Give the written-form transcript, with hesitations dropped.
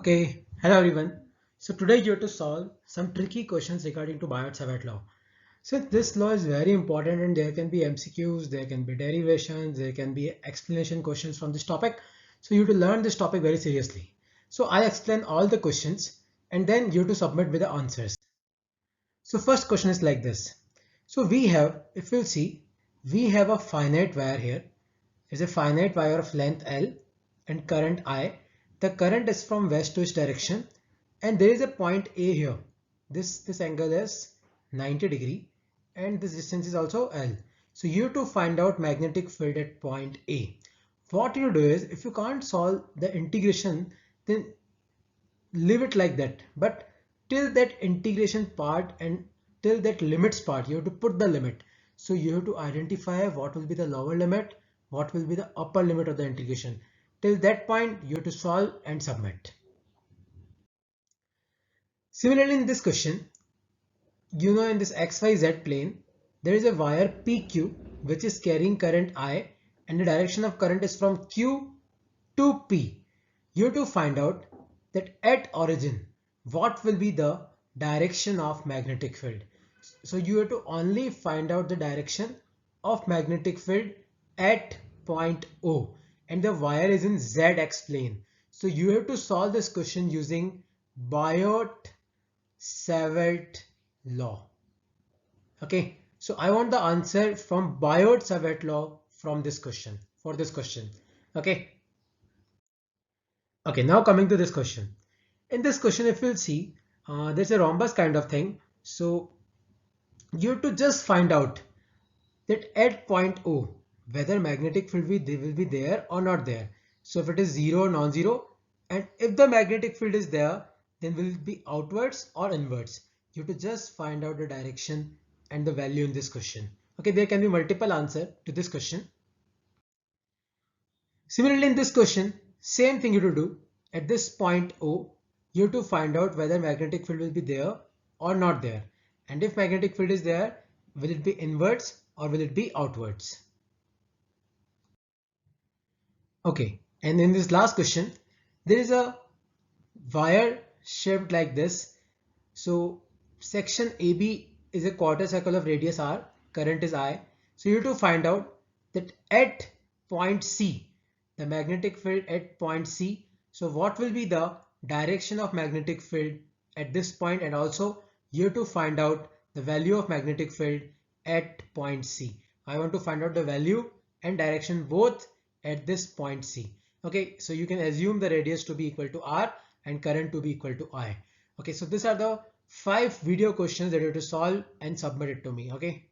Okay, hello everyone. So today you have to solve some tricky questions regarding to Biot-Savart law. So this law is very important and there can be MCQs, there can be derivations, there can be explanation questions from this topic. So you have to learn this topic very seriously. So I explain all the questions and then you have to submit with the answers. So first question is like this. So we have, if you'll see, we have a finite wire here. Is a finite wire of length L and current I. The current is from west to east direction and there is a point A here. This angle is 90 degree and this distance is also L. So you have to find out magnetic field at point A. What you do is if you can't solve the integration, then leave it like that. But till that integration part and till that limits part, you have to put the limit. So you have to identify what will be the lower limit, what will be the upper limit of the integration. Till that point, you have to solve and submit. Similarly, in this question, in this XYZ plane, there is a wire PQ which is carrying current I and the direction of current is from Q to P. You have to find out that at origin, what will be the direction of magnetic field. So you have to only find out the direction of magnetic field at point O and the wire is in ZX plane. So you have to solve this question using Biot-Savart law. Okay, so I want the answer from Biot-Savart law from this question, for this question. Okay. Okay, now coming to this question. In this question, if you'll see, there's a rhombus kind of thing. So you have to just find out that at point O, whether magnetic field will be there or not there. So if it is zero or non-zero, and if the magnetic field is there, then will it be outwards or inwards? You have to just find out the direction and the value in this question. Okay, there can be multiple answers to this question. Similarly, in this question, same thing you have to do. At this point O, you have to find out whether magnetic field will be there or not there. And if magnetic field is there, will it be inwards or will it be outwards? Okay, and in this last question, there is a wire shaped like this. So section AB is a quarter circle of radius R, current is I. So you have to find out that at point C, the magnetic field at point C. So what will be the direction of magnetic field at this point, and also you have to find out the value of magnetic field at point C. I want to find out the value and direction both at this point C. Okay, so you can assume the radius to be equal to R and current to be equal to I. Okay, so these are the 5 video questions that you have to solve and submit it to me. Okay.